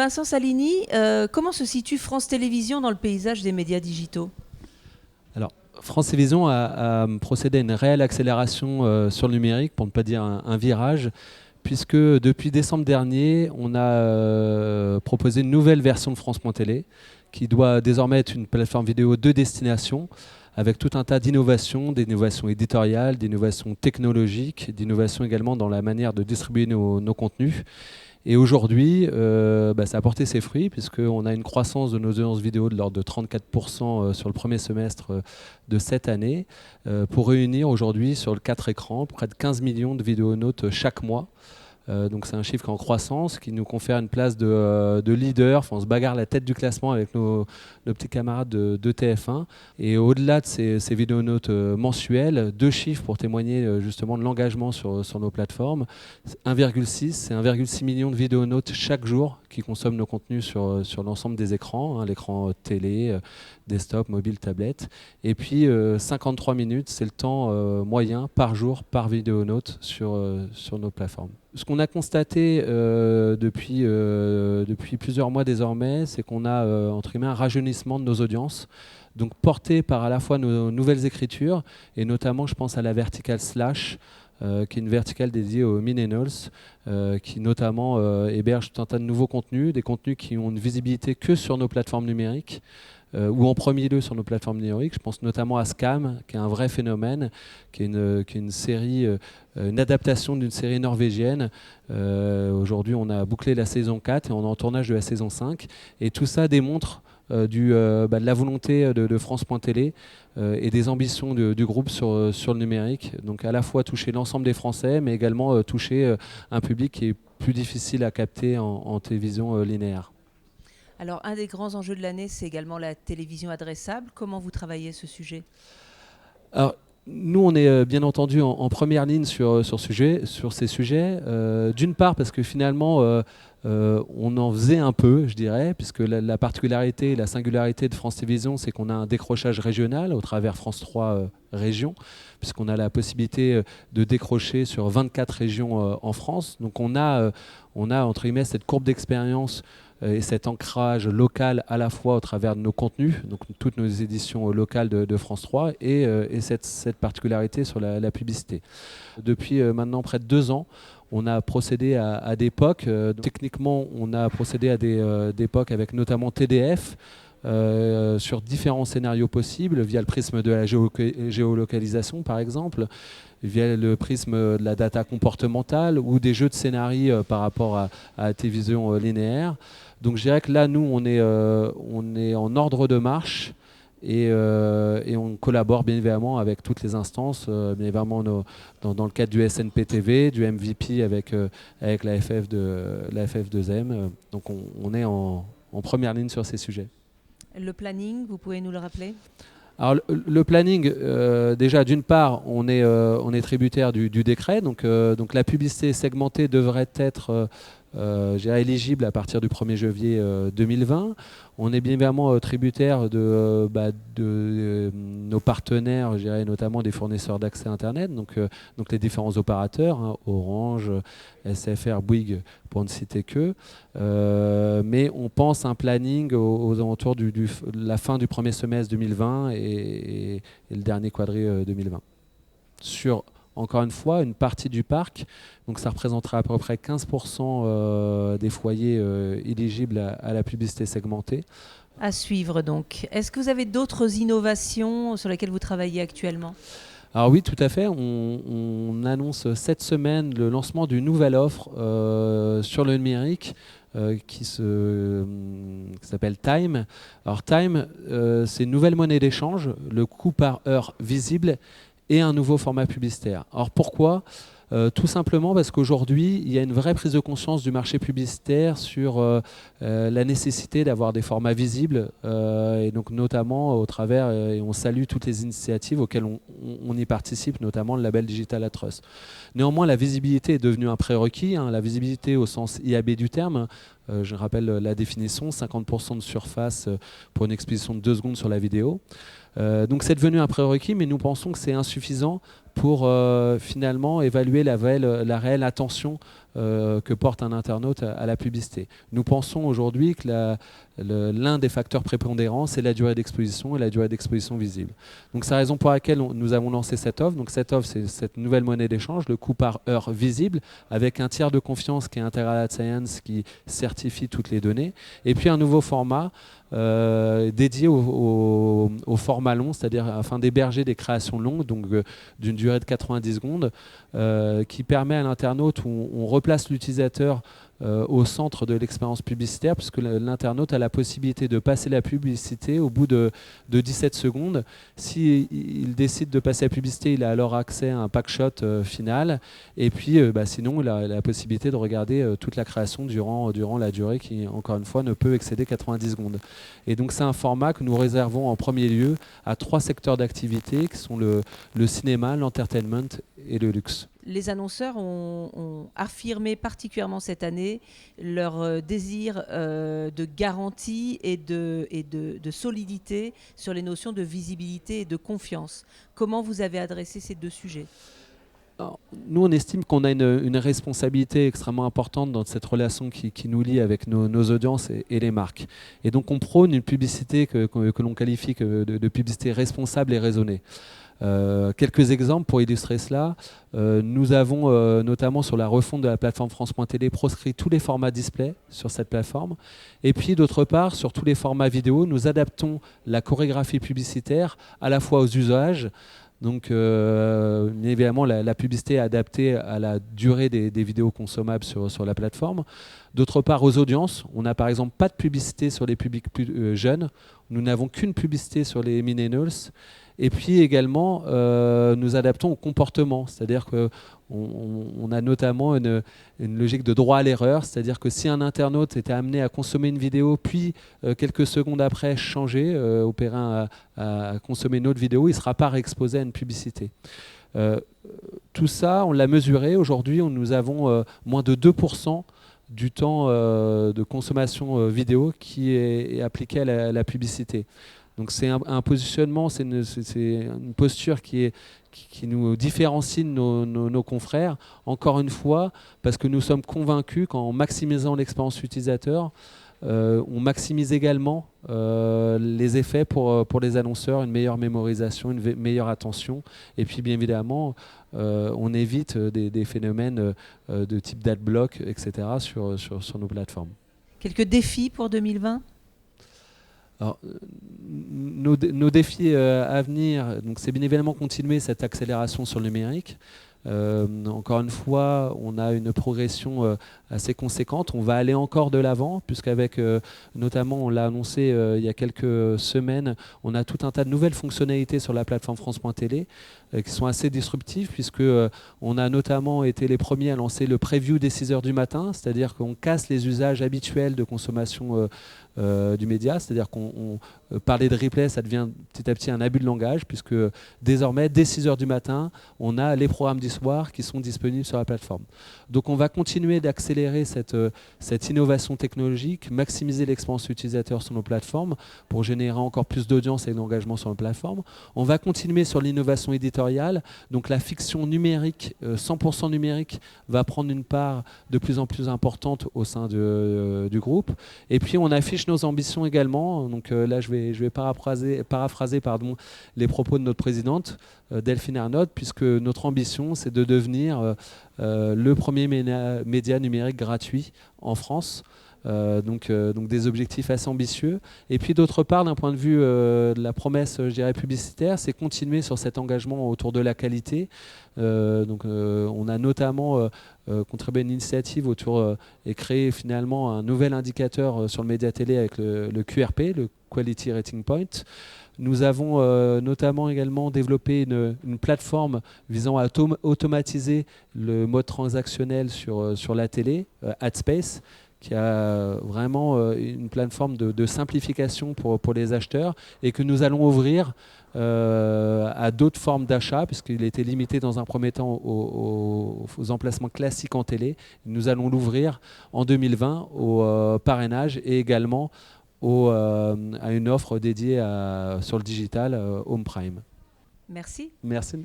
Vincent Salini, comment se situe France Télévisions dans le paysage des médias digitaux? Alors, France Télévisions a procédé à une réelle accélération sur le numérique, pour ne pas dire un virage, puisque depuis décembre dernier, on a proposé une nouvelle version de France.tv, qui doit désormais être une plateforme vidéo de destination, avec tout un tas d'innovations, d'innovations éditoriales, d'innovations technologiques, d'innovations également dans la manière de distribuer nos contenus. Et aujourd'hui, ça a porté ses fruits puisqu'on a une croissance de nos audiences vidéo de l'ordre de 34% sur le premier semestre de cette année, pour réunir aujourd'hui sur le 4 écrans près de 15 millions de vidéonautes chaque mois. Donc c'est un chiffre qui est en croissance, qui nous confère une place de leader. Enfin, on se bagarre la tête du classement avec nos petits camarades de TF1. Et au-delà de ces vidéonautes mensuels, deux chiffres pour témoigner justement de l'engagement sur nos plateformes. 1,6, c'est 1,6 million de vidéonautes chaque jour qui consomment nos contenus sur l'ensemble des écrans, l'écran télé, desktop, mobile, tablette. Et puis 53 minutes, c'est le temps moyen par jour par vidéonaute sur nos plateformes. Ce qu'on a constaté depuis plusieurs mois désormais, c'est qu'on a entre guillemets un rajeunissement de nos audiences, donc porté par à la fois nos nouvelles écritures, et notamment je pense à la verticale Slash, qui est une verticale dédiée aux millennials, qui notamment héberge tout un tas de nouveaux contenus, des contenus qui ont une visibilité que sur nos plateformes numériques, ou en premier lieu sur nos plateformes numériques. Je pense notamment à Scam, qui est un vrai phénomène, qui est une série, une adaptation d'une série norvégienne. Aujourd'hui, on a bouclé la saison 4 et on est en tournage de la saison 5. Et tout ça démontre de la volonté de France.tv et des ambitions du groupe sur le numérique. Donc à la fois toucher l'ensemble des Français, mais également toucher un public qui est plus difficile à capter en télévision linéaire. Alors, un des grands enjeux de l'année, c'est également la télévision adressable. Comment vous travaillez ce sujet? Alors, nous, on est bien entendu en première ligne sur ces sujets. D'une part, parce que finalement, on en faisait un peu, je dirais, puisque la particularité, la singularité de France Télévisions, c'est qu'on a un décrochage régional au travers France 3 régions, puisqu'on a la possibilité de décrocher sur 24 régions en France. Donc on a entre guillemets cette courbe d'expérience et cet ancrage local à la fois au travers de nos contenus, donc toutes nos éditions locales de France 3, et cette particularité sur la publicité. Depuis maintenant près de 2 ans, on a procédé à des POC. Techniquement, on a procédé à des POC avec notamment TDF, sur différents scénarios possibles, via le prisme de la géolocalisation par exemple, via le prisme de la data comportementale ou des jeux de scénarii par rapport à la télévision linéaire. Donc je dirais que là, nous, on est en ordre de marche et on collabore bien évidemment avec toutes les instances, bien évidemment dans le cadre du SNPTV, du MVP avec la FF2M. Donc on est en première ligne sur ces sujets. Le planning, vous pouvez nous le rappeler? Alors le planning, déjà d'une part, on est tributaire du décret, donc la publicité segmentée devrait être éligible à partir du 1er janvier 2020. On est bien évidemment tributaire de nos partenaires, je dirais, notamment des fournisseurs d'accès Internet, donc les différents opérateurs, Orange, SFR, Bouygues, pour ne citer que. Mais on pense un planning aux alentours de la fin du premier semestre 2020 et le dernier quadri 2020. Sur, encore une fois, une partie du parc, donc ça représentera à peu près 15% des foyers éligibles à la publicité segmentée. À suivre donc. Est-ce que vous avez d'autres innovations sur lesquelles vous travaillez actuellement? Alors oui, tout à fait. On annonce cette semaine le lancement d'une nouvelle offre sur le numérique qui s'appelle Time. Alors Time, c'est une nouvelle monnaie d'échange, le coût par heure visible et un nouveau format publicitaire. Alors pourquoi ? Tout simplement parce qu'aujourd'hui, il y a une vraie prise de conscience du marché publicitaire sur la nécessité d'avoir des formats visibles, et donc notamment au travers, et on salue toutes les initiatives auxquelles on y participe, notamment le label Digital at Trust. Néanmoins, la visibilité est devenue un prérequis, la visibilité au sens IAB du terme. Je rappelle la définition, 50% de surface pour une exposition de 2 secondes sur la vidéo. Donc c'est devenu un prérequis, mais nous pensons que c'est insuffisant pour finalement évaluer la réelle attention que porte un internaute à la publicité. Nous pensons aujourd'hui que l'un des facteurs prépondérants, c'est la durée d'exposition et la durée d'exposition visible. Donc c'est la raison pour laquelle nous avons lancé cette offre. Donc cette offre, c'est cette nouvelle monnaie d'échange, le coût par heure visible, avec un tiers de confiance qui est Integral Ad Science qui certifie toutes les données. Et puis un nouveau format dédié au format long, c'est-à-dire afin d'héberger des créations longues, donc d'une durée de 90 secondes, qui permet à l'internaute, où on replace l'utilisateur au centre de l'expérience publicitaire, puisque l'internaute a la possibilité de passer la publicité au bout de 17 secondes. S'il décide de passer la publicité, il a alors accès à un pack shot final. Et puis, sinon, il a la possibilité de regarder toute la création durant la durée qui, encore une fois, ne peut excéder 90 secondes. Et donc, c'est un format que nous réservons en premier lieu à 3 secteurs d'activité, qui sont le cinéma, l'entertainment et le luxe. Les annonceurs ont affirmé particulièrement cette année leur désir de garantie et de solidité sur les notions de visibilité et de confiance. Comment vous avez adressé ces 2 sujets ? Alors, nous, on estime qu'on a une responsabilité extrêmement importante dans cette relation qui nous lie avec nos audiences et les marques. Et donc, on prône une publicité que l'on qualifie de publicité responsable et raisonnée. Quelques exemples pour illustrer cela. Nous avons notamment sur la refonte de la plateforme France.tv proscrit tous les formats display sur cette plateforme. Et puis d'autre part, sur tous les formats vidéo, nous adaptons la chorégraphie publicitaire à la fois aux usages. Donc, évidemment, la publicité est adaptée à la durée des vidéos consommables sur la plateforme. D'autre part, aux audiences. On n'a par exemple pas de publicité sur les publics plus jeunes. Nous n'avons qu'une publicité sur les millennials. Et puis également, nous adaptons au comportement. C'est-à-dire qu'on a notamment une logique de droit à l'erreur. C'est-à-dire que si un internaute était amené à consommer une vidéo, puis quelques secondes après changer, opérer à consommer une autre vidéo, il ne sera pas réexposé à une publicité. Tout ça, on l'a mesuré. Aujourd'hui, nous avons moins de 2% du temps de consommation vidéo qui est appliqué à la publicité. Donc c'est un positionnement, c'est une posture qui nous différencie de nos confrères, encore une fois, parce que nous sommes convaincus qu'en maximisant l'expérience utilisateur, on maximise également les effets pour les annonceurs, une meilleure mémorisation, une meilleure attention, et puis bien évidemment, on évite des phénomènes de type d'adblock, etc. sur nos plateformes. Quelques défis pour 2020 ? Alors, nos défis à venir, donc c'est bien évidemment continuer cette accélération sur le numérique. Encore une fois, on a une progression assez conséquente. On va aller encore de l'avant, puisqu'avec, notamment, on l'a annoncé il y a quelques semaines, on a tout un tas de nouvelles fonctionnalités sur la plateforme France.tv qui sont assez disruptives, puisque on a notamment été les premiers à lancer le preview dès 6h du matin, c'est-à-dire qu'on casse les usages habituels de consommation du média, c'est-à-dire qu'on parler de replay, ça devient petit à petit un abus de langage, puisque désormais, dès 6h du matin, on a les programmes du soir qui sont disponibles sur la plateforme. Donc on va continuer d'accélérer cette innovation technologique, maximiser l'expérience utilisateur sur nos plateformes pour générer encore plus d'audience et d'engagement sur nos plateformes. On va continuer sur l'innovation éditoriale, donc la fiction numérique, 100% numérique, va prendre une part de plus en plus importante au sein du groupe. Et puis on affiche nos ambitions également, donc là je vais paraphraser les propos de notre présidente, Delphine Ernotte, puisque notre ambition, c'est de devenir le premier média numérique gratuit en France. Donc des objectifs assez ambitieux. Et puis d'autre part, d'un point de vue de la promesse, je dirais, publicitaire, c'est continuer sur cet engagement autour de la qualité. On a notamment contribué à une initiative autour et créé finalement un nouvel indicateur sur le média télé avec le QRP, le Quality Rating Point. Nous avons notamment également développé une plateforme visant à automatiser le mode transactionnel sur la télé, AdSpace, qui a vraiment une plateforme de simplification pour les acheteurs et que nous allons ouvrir à d'autres formes d'achat, puisqu'il était limité dans un premier temps aux emplacements classiques en télé. Nous allons l'ouvrir en 2020 au parrainage et également à une offre dédiée sur le digital Home Prime. Merci. Merci.